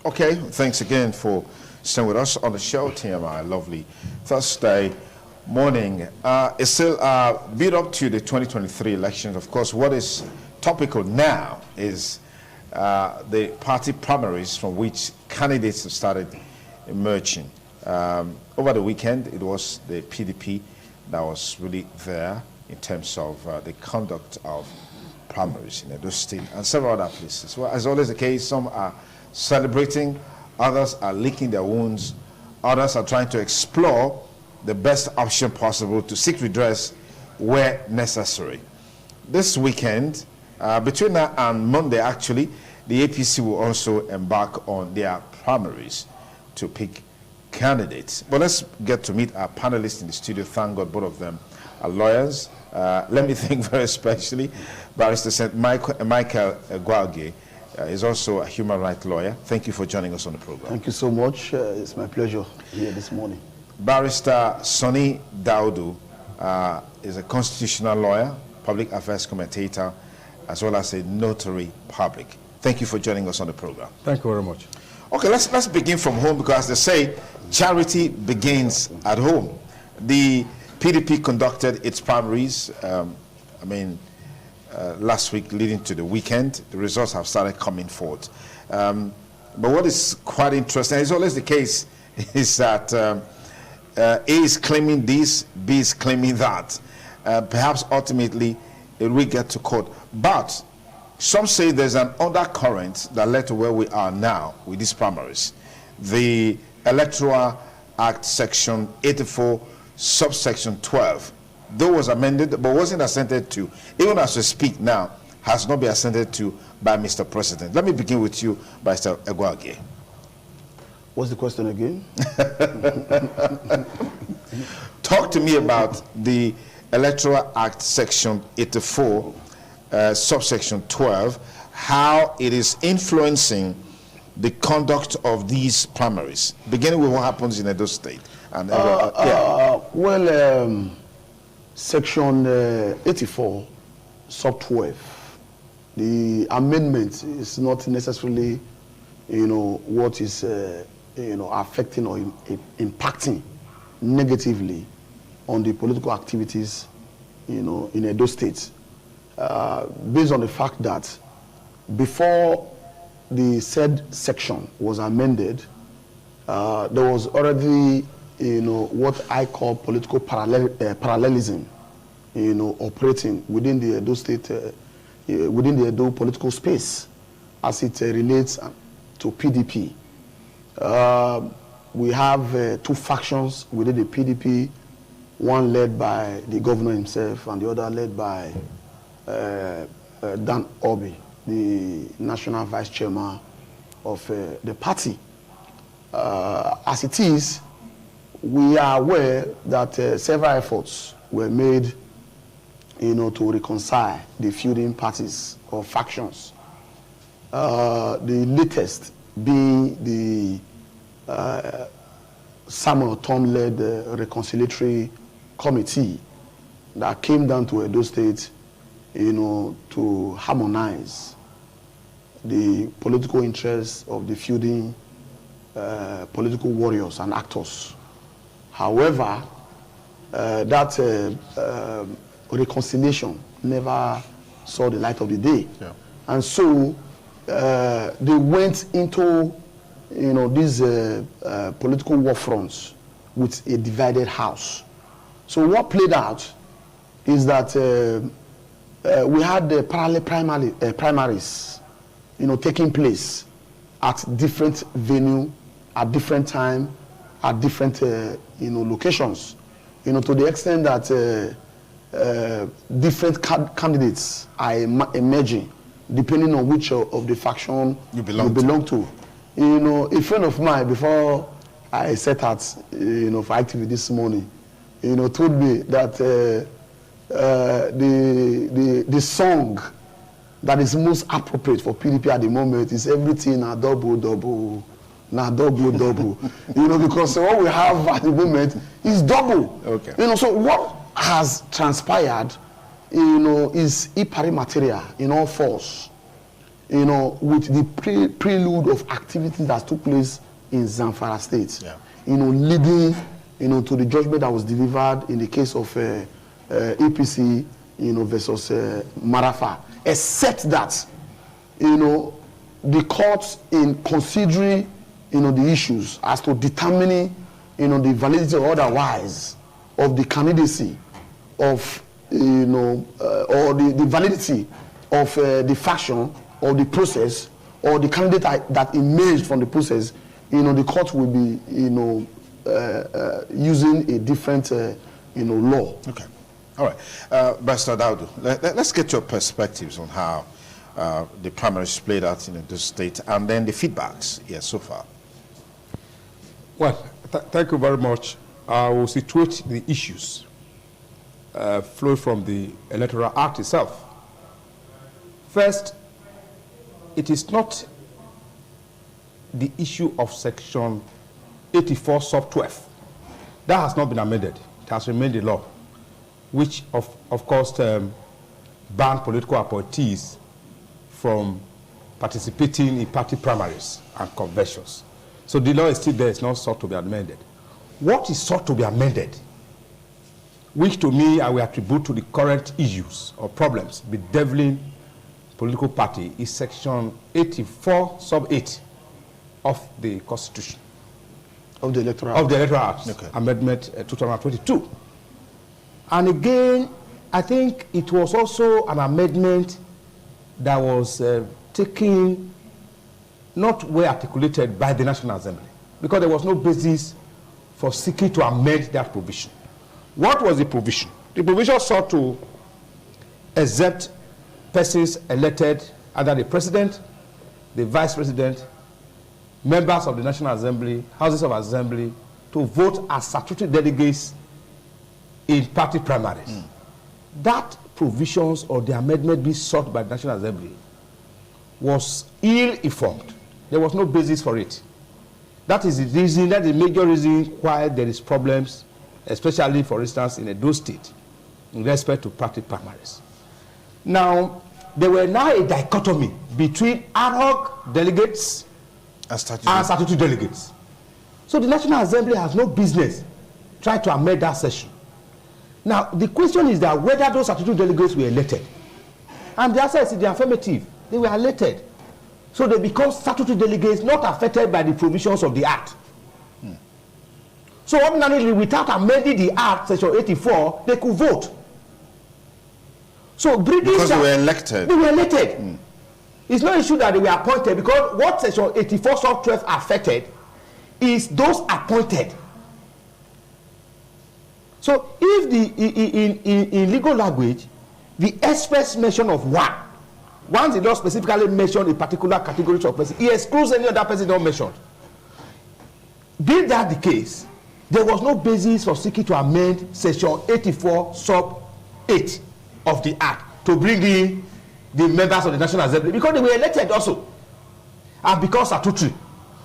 Okay, thanks again for staying with us on the show, TMI. Lovely Thursday morning. It's still build up to the 2023 elections. Of course, what is topical now is the party primaries from which candidates have started emerging. Over the weekend, it was the PDP that was really there in terms of the conduct of primaries in Edo State and several other places. Well, as always the case, some are celebrating, others are licking their wounds, others are trying to explore the best option possible to seek redress where necessary. This weekend, between now and Monday actually, the APC will also embark on their primaries to pick candidates. But let's get to meet our panelists in the studio. Thank God both of them are lawyers. Let me thank very especially Barrister St. Michael Guage. Is also a human rights lawyer. Thank you for joining us on the program. Thank you so much. It's my pleasure here this morning. Barrister Sonny Daudu is a constitutional lawyer, public affairs commentator, as well as a notary public. Thank you for joining us on the program. Thank you very much. Okay, let's begin from home, because they say charity begins at home. The PDP conducted its primaries, last week leading to the weekend. The results have started coming forth. But what is quite interesting, it's always the case, is that A is claiming this, B is claiming that. Perhaps ultimately it will get to court. But some say there's an undercurrent that led to where we are now with these primaries. The Electoral Act Section 84, subsection 12. Though was amended, but wasn't assented to, even as we speak now, has not been assented to by Mr. President. Let me begin with you, Mr. Egwage. What's the question again? Talk to me about the Electoral Act Section 84, subsection 12, how it is influencing the conduct of these primaries, beginning with what happens in Edo State. And Section 84, sub 12, the amendment is not necessarily, what is, affecting or impacting negatively on the political activities, in Edo State, based on the fact that before the said section was amended, there was already what I call political parallelism, operating within the Edo State, within the Edo political space, as it relates to PDP. We have two factions within the PDP, one led by the governor himself and the other led by Dan Obi, the national vice chairman of the party. As it is, we are aware that several efforts were made, to reconcile the feuding parties or factions. The latest being the Samuel Tom-led reconciliatory committee that came down to Edo State, to harmonize the political interests of the feuding political warriors and actors. However, that reconciliation never saw the light of the day. Yeah. And so they went into these political war fronts with a divided house. So what played out is that we had the parallel primaries taking place at different venue, at different time, at different locations, to the extent that different candidates are emerging depending on which of the faction you belong to. A friend of mine, before I set out for activity this morning, told me that the song that is most appropriate for PDP at the moment is everything a double double. Now double, because what we have at the moment is double. Okay. So what has transpired, is pari material in all force. with the prelude of activities that took place in Zamfara State, leading, to the judgment that was delivered in the case of APC, versus Marafa. Except that, the courts, in considering, the issues as to determining, the validity or otherwise of the candidacy of, or the validity of the faction or the process or the candidate that emerged from the process, the court will be, using a different, law. Okay. All right. Barrister Daudu, let's get your perspectives on how the primaries played out in the state and then the feedbacks here so far. Well, thank you very much. I will situate the issues flowing from the Electoral Act itself. First, it is not the issue of Section 84 sub 12. That has not been amended. It has remained the law, which of course banned political appointees from participating in party primaries and conventions. So the law is still there, it's not sought to be amended. What is sought to be amended, which to me I will attribute to the current issues or problems bedeviling political party, is Section 84 sub 8 of the Constitution. Of the Electoral Act, okay. Amendment 2022. And again, I think it was also an amendment that was taken, not well articulated by the National Assembly, because there was no basis for seeking to amend that provision. What was the provision? The provision sought to exempt persons elected under the president, the vice president, members of the National Assembly, houses of assembly, to vote as statutory delegates in party primaries. That provisions or the amendment being sought by the National Assembly was ill-informed. There was no basis for it. That is the reason, that is the major reason why there is problems, especially, for instance, in Edo State, in respect to party primaries. Now, there were now a dichotomy between ad hoc delegates and statutory delegates. So the National Assembly has no business trying to amend that session. Now, the question is that whether those statutory delegates were elected. And the answer is in the affirmative. They were elected. So they become statutory delegates not affected by the provisions of the Act. So ordinarily, without amending the Act, Section 84, they could vote. So because they were elected. They were elected. It's not an issue that they were appointed, because what Section 84 sub 12 affected is those appointed. So if in legal language, the express mention of one, once it does specifically mention a particular category of person, it excludes any other person not mentioned. Being that the case, there was no basis for seeking to amend Section 84 sub 8 of the Act to bring in the members of the National Assembly, because they were elected also, and because statutory.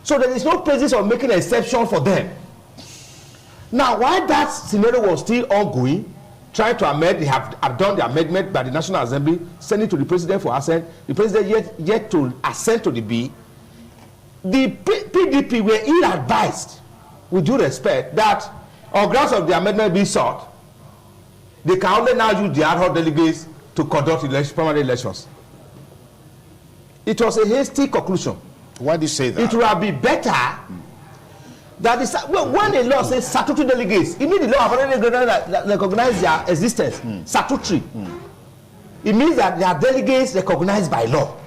So there is no basis of making an exception for them. Now, while that scenario was still ongoing, trying to amend, they have done the amendment by the National Assembly, send it to the President for assent. The President yet to assent to the bill. The PDP were ill-advised, with due respect, that on grounds of the amendment being sought, they can only now use the ad hoc delegates to conduct primary elections. It was a hasty conclusion. Why do you say that? It would have been better that when a law says statutory delegates, it means the law have already recognized their existence. Statutory. It means that they are delegates recognized by law.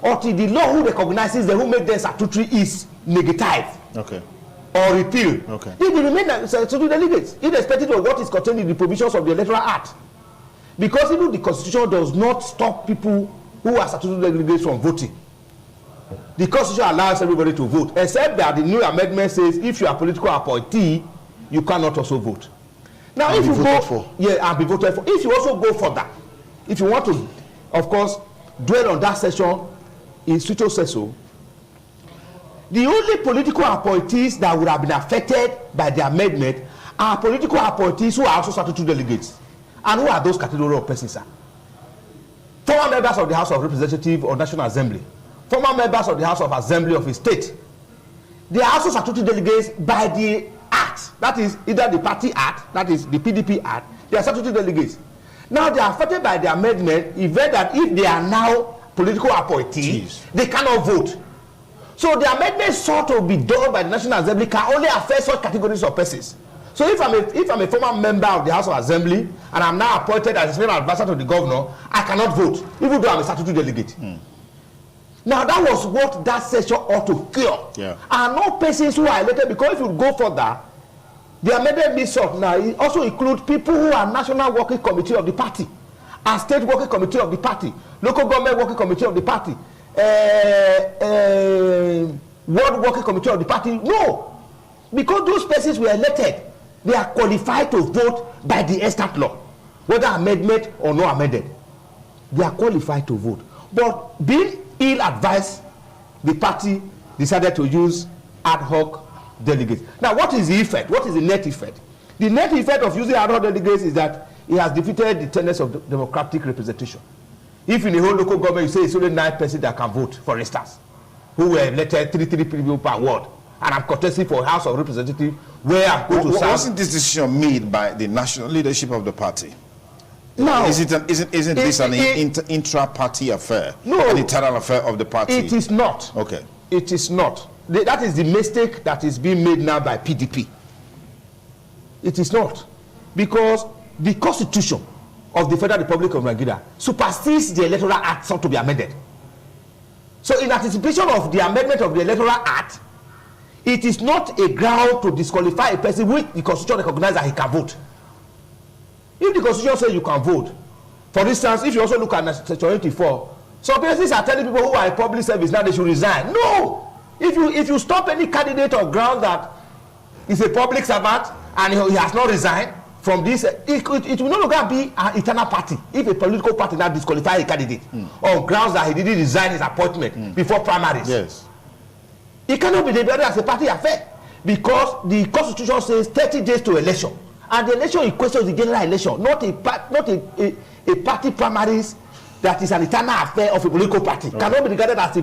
Until the law who recognizes them, who make them statutory, is negative. Okay. Or repeal. Okay. They will remain statutory delegates, irrespective of what is contained in the provisions of the Electoral Act. Because even the Constitution does not stop people who are statutory delegates from voting. The Constitution allows everybody to vote, except that the new amendment says if you are a political appointee, you cannot also vote. Now, if you go for, and be voted for. If you also go for that, if you want to, of course, dwell on that section, in Suto says so, the only political appointees that would have been affected by the amendment are political appointees who are also statutory delegates. And who are those category of persons? Former members of the House of Representatives or National Assembly, former members of the House of Assembly of a state. They are also statutory delegates by the act. That is either the party act, that is the PDP act. They are statutory delegates. Now they are affected by the amendment, event that if they are now political appointees, they cannot vote. So the amendment sought to be done by the National Assembly can only affect such categories of persons. So if I'm a former member of the House of Assembly and I'm now appointed as a special advisor to the governor, I cannot vote, even though I'm a statutory delegate. Now that was what that section ought to cure. Yeah. And no persons who are elected, because if you go further, the amendment being sought now it also includes people who are National Working Committee of the party, and State Working Committee of the party, Local Government Working Committee of the party, World Working Committee of the party. No, because those persons were elected, they are qualified to vote by the extant law, whether amendment or no amended. They are qualified to vote. But being ill-advised, the party decided to use ad hoc delegates. Now, what is the effect? What is the net effect? The net effect of using ad hoc delegates is that it has defeated the tenets of democratic representation. If in the whole local government you say it's only 9 persons that can vote, for instance, who were elected 3 people per ward, and I'm contesting for House of Representatives where I'm going to serve. Wasn't this decision made by the national leadership of the party? No. Isn't this an intra-party affair? No. An internal affair of the party? It is not. Okay. It is not. That is the mistake that is being made now by PDP. It is not. Because the Constitution of the Federal Republic of Nigeria supersedes the Electoral Act sought to be amended. So in anticipation of the amendment of the Electoral Act, it is not a ground to disqualify a person which the Constitution recognizes that he can vote. If the Constitution says you can vote, for instance, if you also look at Section 84, some persons are telling people who are in public service now they should resign. No! If you stop any candidate on ground that is a public servant and he has not resigned from this, it will no longer be an internal party. If a political party now disqualifies a candidate on grounds that he didn't resign his appointment before primaries, yes, it cannot be regarded as a party affair, because the Constitution says 30 days to election, and the election in question is the general election, not a party primaries that is an internal affair of a political party. Okay. Cannot be regarded as the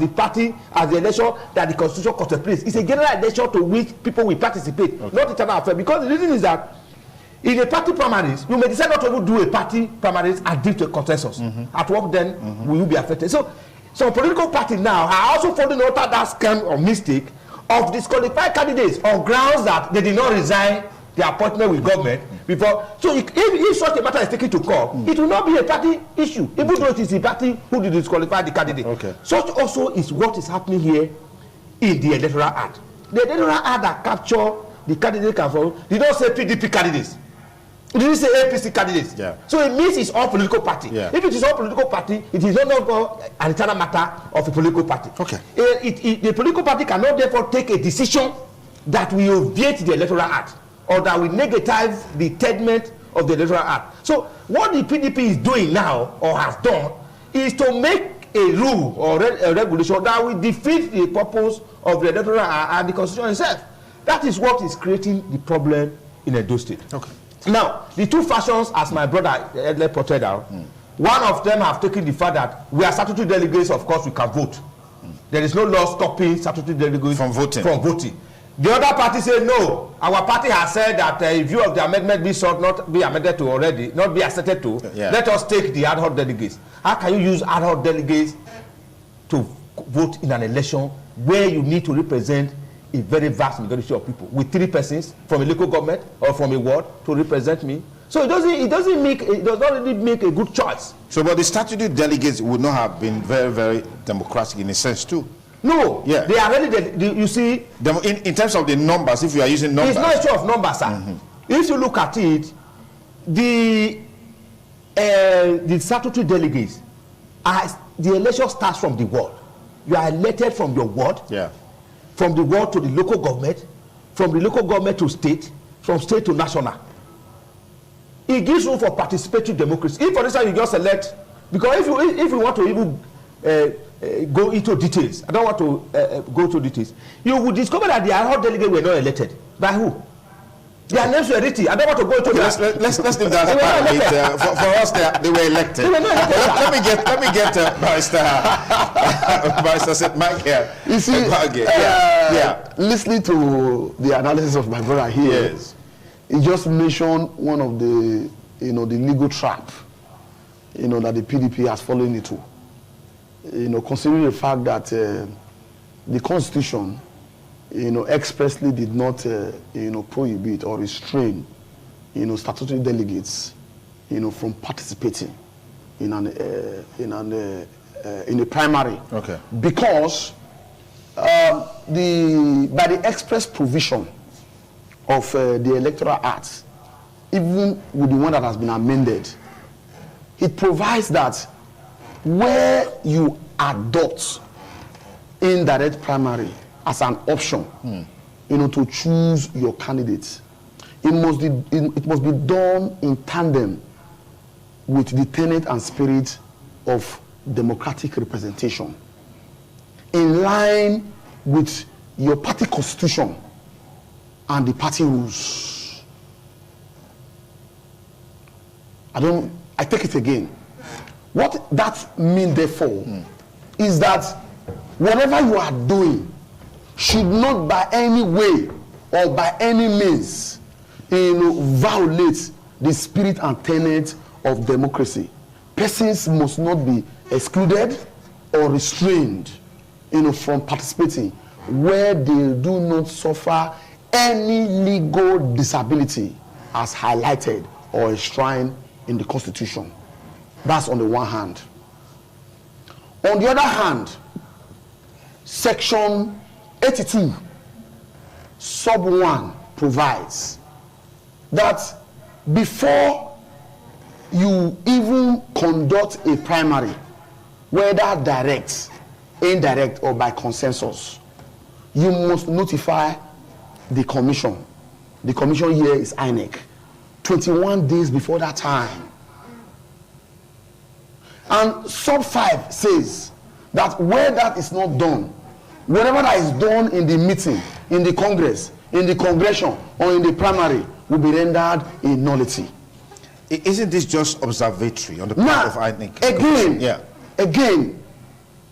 party, as the election that the Constitution contemplates. It's a general election to which people will participate, not internal affair. Because the reason is that in a party primaries, you may decide not to even do a party primaries and deal to a consensus. At what then will you be affected? So political parties now are also following out that scam or mistake of disqualified candidates on grounds that they did not resign their appointment with government before. So if such a matter is taken to court, it will not be a party issue, even though it is the party who did disqualify the candidate. Okay. Such also is what is happening here in the Electoral Act. The Electoral Act that capture the candidate can follow did not say PDP candidates. It didn't say APC candidates. Yeah. So it means it's all political party. Yeah. If it is all political party, it is no longer an internal matter of a political party. Okay. The political party cannot therefore take a decision that will obviate the Electoral Act or that will negative the tenement of the Electoral Act. So what the PDP is doing now or has done is to make a rule or a regulation that will defeat the purpose of the Electoral Act and the Constitution itself. That is what is creating the problem in Edo State. Okay. Now, the two factions, as my brother Edler pointed out, one of them have taken the fact that we are statutory delegates, of course we can vote. There is no law stopping statutory delegates from voting. The other party say no. Our party has said that in view of the amendment be sought not be amended to already, not be accepted to, let us take the ad hoc delegates. How can you use ad hoc delegates to vote in an election where you need to represent a very vast majority of people with 3 persons from a local government or from a ward to represent me? So it does not really make a good choice. So, but the statutory delegates would not have been very, very democratic in a sense too. No, they are already, you see, in terms of the numbers, if you are using numbers. It's not a issue of numbers, sir. If you look at it, the statutory delegates, the election starts from the ward. You are elected from your ward, from the ward to the local government, from the local government to state, from state to national. It gives room for participatory democracy. If, for instance, you just elect, because if you want to even go into details, I don't want to go to details, you will discover that the ad hoc delegates were not elected. By who? Their names were written. I don't want to go into that. Let's leave that apart. For us, they were elected. Let me get Barrister St. Mike here. You see, listening to the analysis of my brother here, yes, he just mentioned one of the the legal trap that the PDP has fallen into. Considering the fact that the Constitution expressly did not prohibit or restrain statutory delegates from participating in a primary. Okay. Because by the express provision of the Electoral Act, even with the one that has been amended, it provides that where you adopt indirect primary as an option, to choose your candidates, it must be done in tandem with the tenet and spirit of democratic representation, in line with your party constitution and the party rules. I take it again. What that means, therefore, is that whatever you are doing should not by any way or by any means violate the spirit and tenet of democracy. Persons must not be excluded or restrained from participating where they do not suffer any legal disability as highlighted or enshrined in the Constitution. That's on the one hand. On the other hand, Section 82, Sub 1 provides that before you even conduct a primary, whether direct, indirect, or by consensus, you must notify the commission. The commission here is INEC. 21 days before that time. And Sub 5 says that where that is not done, whatever that is done in the meeting, in the Congress, in the Congression, or in the primary will be rendered a nullity. Isn't this just observatory on the part of INEC? Again,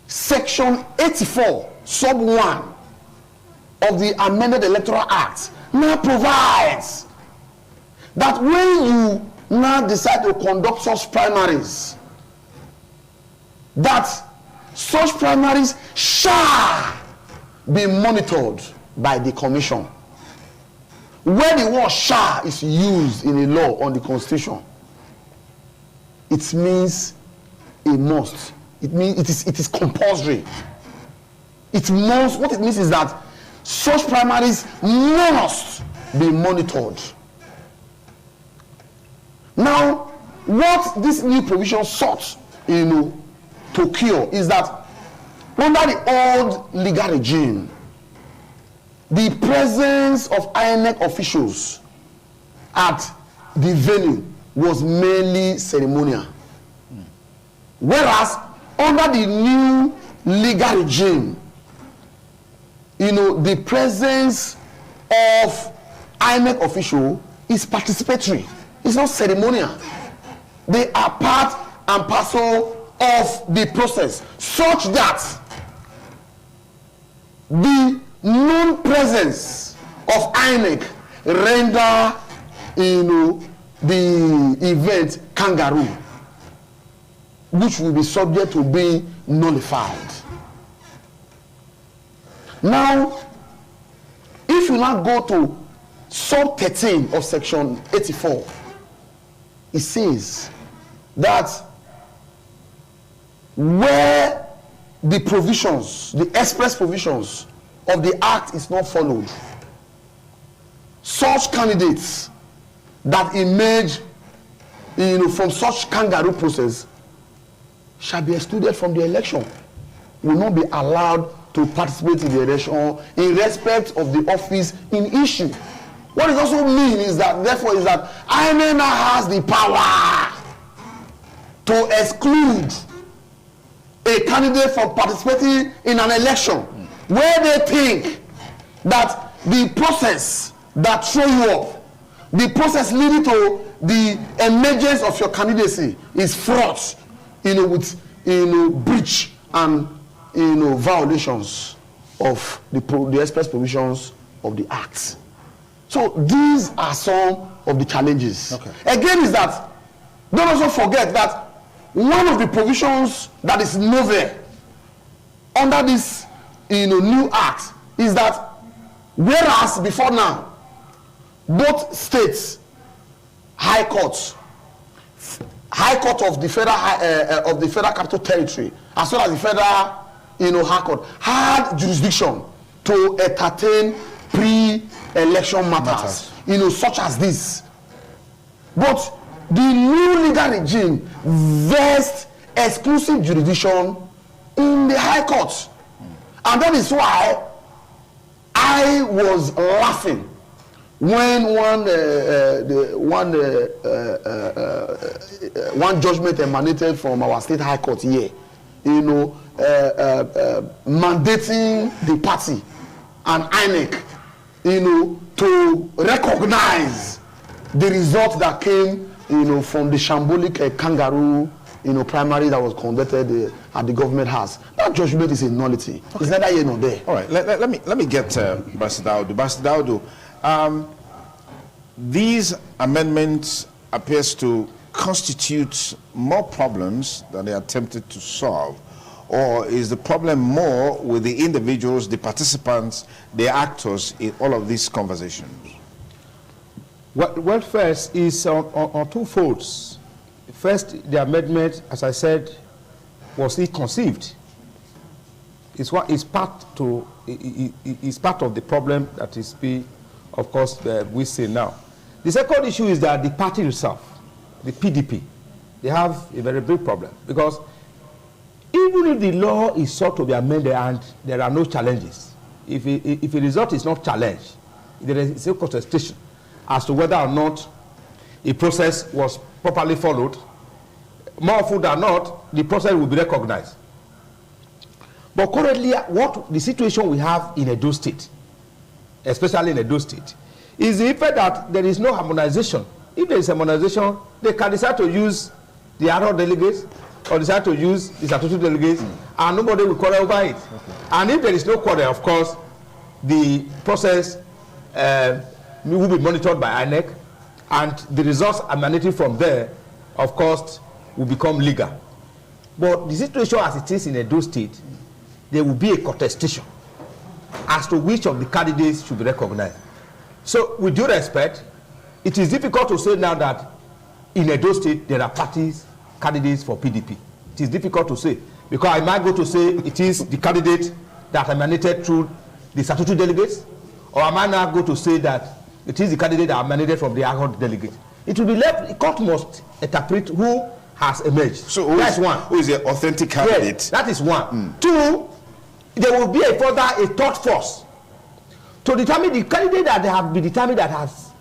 Section 84, Sub 1 of the amended Electoral Act now provides that when you now decide to conduct such primaries, that such primaries shall be monitored by the commission. When the word shall is used in a law on the Constitution, it means a must. It means it is compulsory. It must. What it means is that such primaries must be monitored. Now, what this new provision sought, to cure is that under the old legal regime, the presence of INEC officials at the venue was mainly ceremonial. Whereas under the new legal regime, the presence of INEC official is participatory. It's not ceremonial. They are part and parcel of the process, such that the non-presence of INEC render the event kangaroo, which will be subject to being nullified. Now, if you now go to sub 13 of Section 84, it says that where the provisions, the express provisions of the Act is not followed, such candidates that emerge from such kangaroo process shall be excluded from the election, will not be allowed to participate in the election in respect of the office in issue. What it also means is that, therefore, is that INEC now has the power to exclude a candidate from participating in an election where they think that the process that throw you up the process leading to the emergence of your candidacy is fraught, with breach and violations of the express provisions of the Act. So these are some of the challenges. Okay. Again, is that don't also forget that one of the provisions that is novel under this new Act is that whereas before now both states high courts of the federal capital territory as well as the federal high court had jurisdiction to entertain pre-election matters such as this, but the new legal regime vests exclusive jurisdiction in the high court, and that is why I was laughing when one judgment emanated from our state high court here, mandating the party and INEC, to recognize the result that came, from the shambolic kangaroo, primary that was conducted at the government house. That judgment is a nullity. Okay. It's neither here nor there. All right. Let me get Ambassador Daudu. These amendments appears to constitute more problems than they attempted to solve, or is the problem more with the individuals, the participants, the actors in all of these conversations? Well, first is on two folds. First, the amendment, as I said, was ill-conceived. It's part of the problem that is of course, we see now. The second issue is that the party itself, the PDP, they have a very big problem, because even if the law is sought to be amended and there are no challenges, if a result is not challenged, there is a contestation as to whether or not a process was properly followed. More often than not, the process will be recognized. But currently, what the situation we have in Edo State, especially in Edo State, is the effect that there is no harmonization. If there is harmonization, they can decide to use the ad hoc delegates or decide to use the statutory delegates, and nobody will quarrel over it. Okay. And if there is no quarrel, of course, the process will be monitored by INEC, and the results emanating from there, of course, will become legal. But the situation as it is in Edo State, there will be a contestation as to which of the candidates should be recognized. So, with due respect, it is difficult to say now that in Edo State there are candidates for PDP. It is difficult to say, because I might go to say it is the candidate that emanated through the statutory delegates, or I might now go to say that it is the candidate that emanated from the ad hoc delegate. It will be left, the court must interpret who has emerged. So that's one. Who is the authentic candidate? Yes, that is one. Two, there will be a third force to determine the candidate that they have been determined that has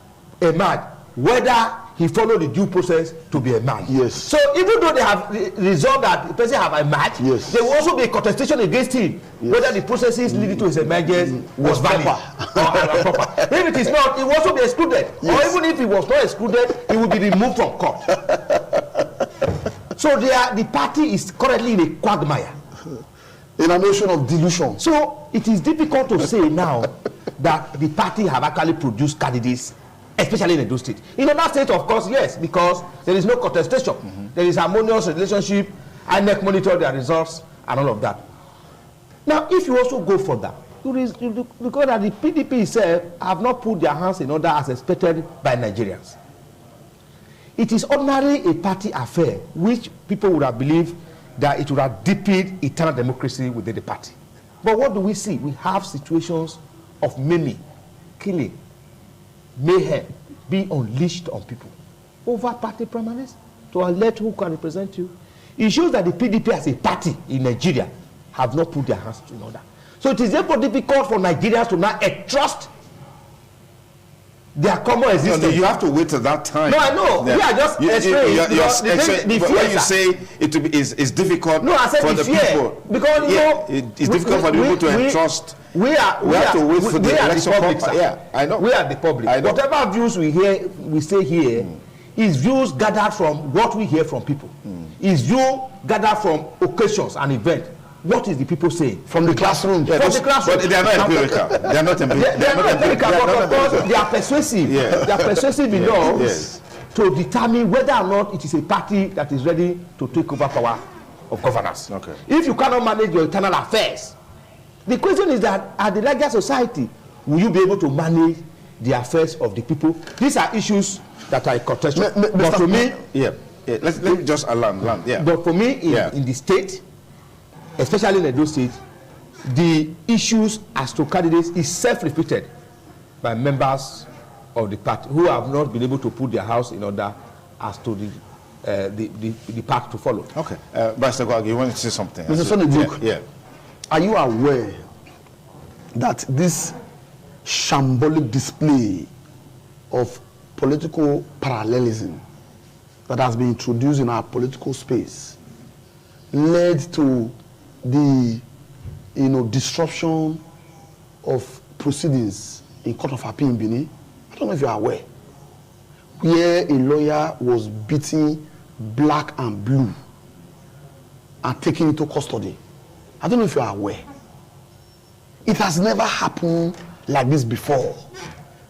emerged, whether he followed the due process to be emerged. Yes. So even though they have resolved that the person have emerged, yes, there will also be a contestation against him, yes, whether the processes leading to his emergence was valid or proper. If it is not, he will also be excluded. Yes. Or even if he was not excluded, he will be removed from court. So the party is currently in a quagmire, in a notion of delusion. So it is difficult to say now that the party have actually produced candidates, especially in Edo State. In other states, of course, yes, because there is no contestation. There is harmonious relationship, INEC monitor their results, and all of that. Now, if you also go further, because that the PDP itself have not put their hands in order as expected by Nigerians. It is ordinarily a party affair, which people would have believed that it would have deepened eternal democracy within the party. But what do we see? We have situations of maiming, killing, mayhem being unleashed on people over party primaries to elect who can represent you. It shows that the PDP as a party in Nigeria have not put their hands in order. So it is therefore difficult for Nigerians to now entrust their common existence. No, you have to wait till that time. No, I know. Yeah, just explain. When you say it's difficult, no, I said for the fear, people, because it's difficult for the people to entrust we have to wait for the election. Yeah, I know. We are the public. Whatever views we say here is views gathered from what we hear from people. Is view gathered from occasions and events. What is the people saying? From the classroom. Yeah, from the classroom. But they are not empirical. They are not empirical. They are not empirical, but of course they are persuasive. Yeah. They are persuasive enough to determine whether or not it is a party that is ready to take over power of governance. Okay. If you cannot manage your internal affairs, the question is that at the larger society, will you be able to manage the affairs of the people? These are issues that are contested. But for me, let me just land. Yeah. But for me, in the state, especially in Edo State, the issues as to candidates is self-repeated by members of the party who have not been able to put their house in order as to the path to follow. Okay. Mr. Gwagi, you want to say something? Mr. Sonny, yeah. Are you aware that this shambolic display of political parallelism that has been introduced in our political space led to the disruption of proceedings in Court of Appeal in Benin? I don't know if you are aware, where a lawyer was beating black and blue and taken into custody. I don't know if you are aware. It has never happened like this before.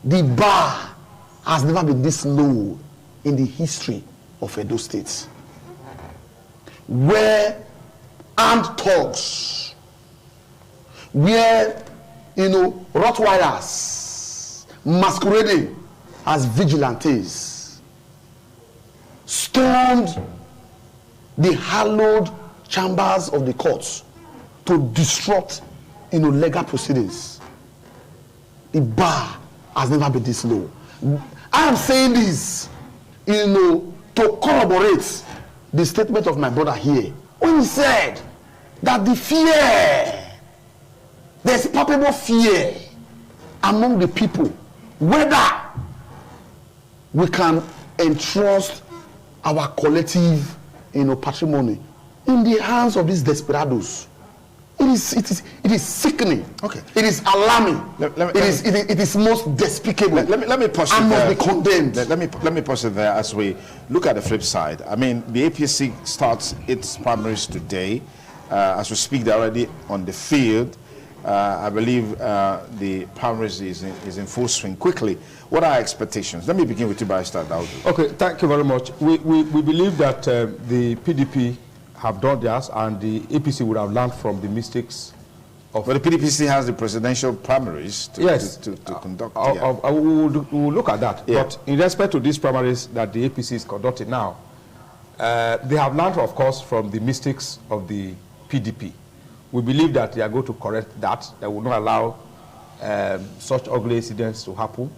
The bar has never been this low in the history of Edo State, where armed thugs, where Rottweilers masquerading as vigilantes stormed the hallowed chambers of the courts to disrupt legal proceedings. The bar has never been this low. I am saying this to corroborate the statement of my brother here when he said that the fear, there's palpable fear among the people whether we can entrust our collective patrimony in the hands of these desperados. It is sickening. Okay. It is alarming. It is most despicable. Let me pause and it there. Must be condemned. Let me pause it there as we look at the flip side. I mean, the APC starts its primaries today. As we speak, they're already on the field. I believe the primaries is in full swing. Quickly, what are our expectations? Let me begin with you, Barrister Daudu. Okay, thank you very much. We believe that the PDP have done theirs, and the APC would have learned from the mistakes of... But the PDP still has the presidential primaries to conduct. We will look at that. Yeah. But in respect to these primaries that the APC is conducting now, they have learned, of course, from the mistakes of the PDP. We believe that they are going to correct that. They will not allow such ugly incidents to happen.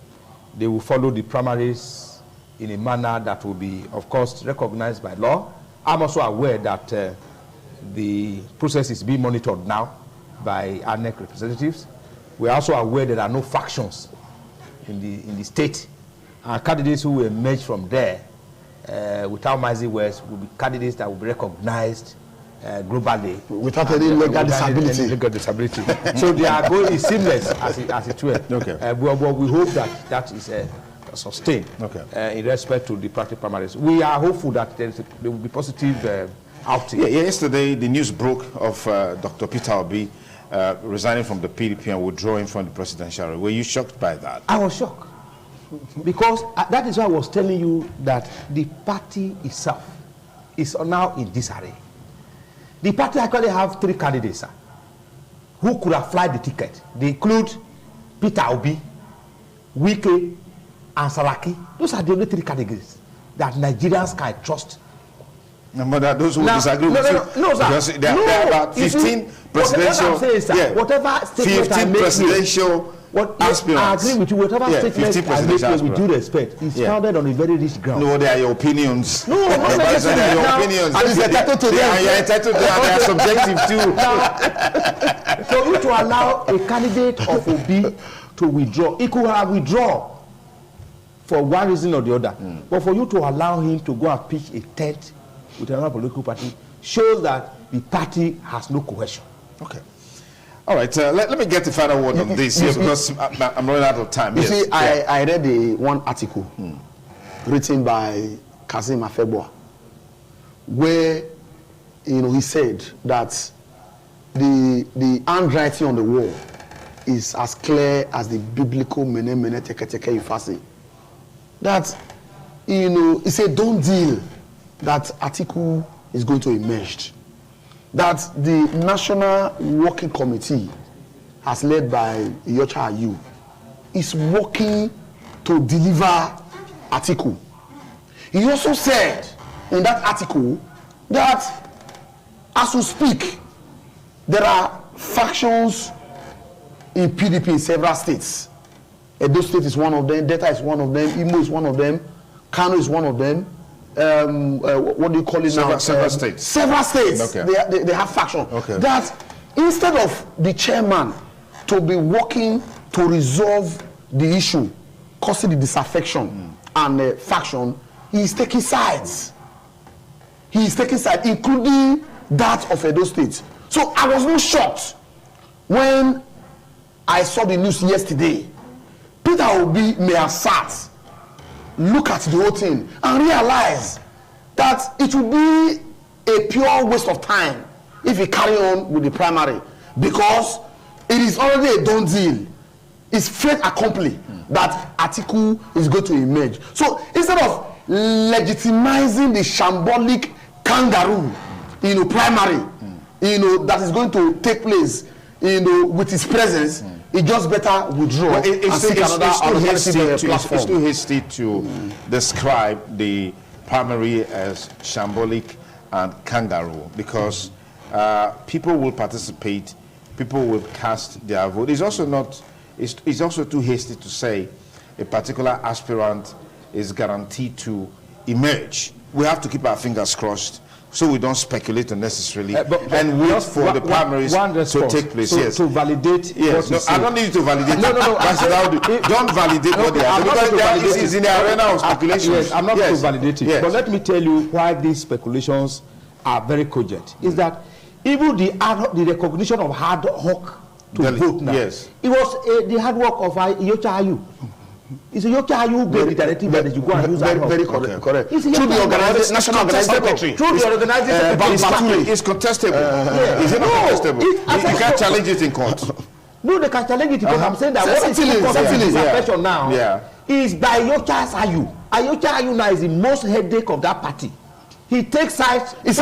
They will follow the primaries in a manner that will be, of course, recognized by law. I'm also aware that the process is being monitored now by ANEC representatives. We are also aware there are no factions in the state. And candidates who will emerge from there without mighty words will be candidates that will be recognized globally. Without any legal disability. So they are going seamless as it were. Okay. But we hope that is sustained in respect to the practice primaries. We are hopeful that there will be positive outing. Yesterday, the news broke of Dr. Peter Obi resigning from the PDP and withdrawing from the presidential race. Were you shocked by that? I was shocked. Because that is why I was telling you that the party itself is now in disarray. The party actually have 3 candidates who could have flied the ticket. They include Peter Obi, Wike, and Saraki. Those are the only 3 categories that Nigerians can trust. But those who disagree with you, because there are about 15 presidential, whatever statement 15 presidential aspirants. I agree with you. Whatever statement I make with due respect is founded on a very rich ground. No, they are your opinions. No, not necessarily. They are your opinions. And it's entitled to them. And you're entitled to them. They are subjective too. Now, for you to allow a candidate of Obi to withdraw, he could have withdrawn for one reason or the other. But for you to allow him to go and pitch a tent with another political party shows that the party has no cohesion. Okay. All right, let me get the final word on this here because I'm running out of time. You see, I read one article written by Kasim Afegboa where he said that the handwriting on the wall is as clear as the biblical mene mene teke teke ifasi. That it's a done deal that Atiku is going to emerge. That the National Working Committee, as led by Iyorchia Ayu, is working to deliver Atiku. He also said in that article that as we speak, there are factions in PDP in several states. Edo State is one of them, Delta is one of them, Imo is one of them, Kano is one of them. What do you call it now? Several states. Several states. Okay. They have faction. Okay. That instead of the chairman to be working to resolve the issue, causing the disaffection and faction, he is taking sides. He is taking sides, including that of Edo State. So I was not shocked when I saw the news yesterday. Peter Obi may have sat, look at the whole thing, and realize that it will be a pure waste of time if he carry on with the primary, because it is already a done deal. It's fait accompli that Atiku is going to emerge. So instead of legitimizing the shambolic kangaroo, primary, that is going to take place, with his presence, it just better withdraw and seek another alternative platform. It's too hasty to describe the primary as shambolic and kangaroo, because people will participate, people will cast their vote. It's also too hasty to say a particular aspirant is guaranteed to emerge. We have to keep our fingers crossed so we don't speculate unnecessarily and wait for the primaries to take place. So to validate. Yes, no, I don't need you to validate. No. Don't validate what they are. Because it's in the arena of speculation. Yes, I'm not going to validate it. Yes. But let me tell you why these speculations are very cogent. Is that even the recognition of hard hoc to vote now, it was the hard work of Iyorchia Ayu. It's Iyorchia Ayu who gave the directive that you go and use that. Very correct. Through the National Organizing Secretary. Through the Organizing Secretary. It's contestable. Is it not contestable? You can't challenge it in court. No, they can challenge it because I'm saying that what is causing disaffection now is by Iyorchia Ayu. Iyorchia Ayu now is the most headache of that party. He takes sides. It's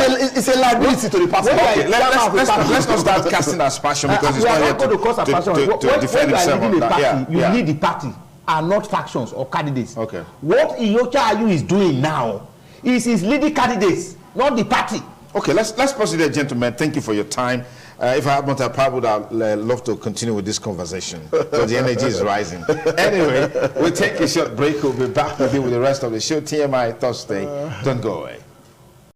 a liability to the party. Okay, let's not start casting aspersion because it's not here to defend himself on that. You need the party and not factions or candidates. Okay. What Iyorchia Ayu is doing now is he's leading candidates, not the party. Okay, let's pause it there, gentlemen. Thank you for your time. If I had more time, I would love to continue with this conversation because the energy is rising. Anyway, we'll take a short break. We'll be back with you with the rest of the show. TMI Thursday. Don't go away.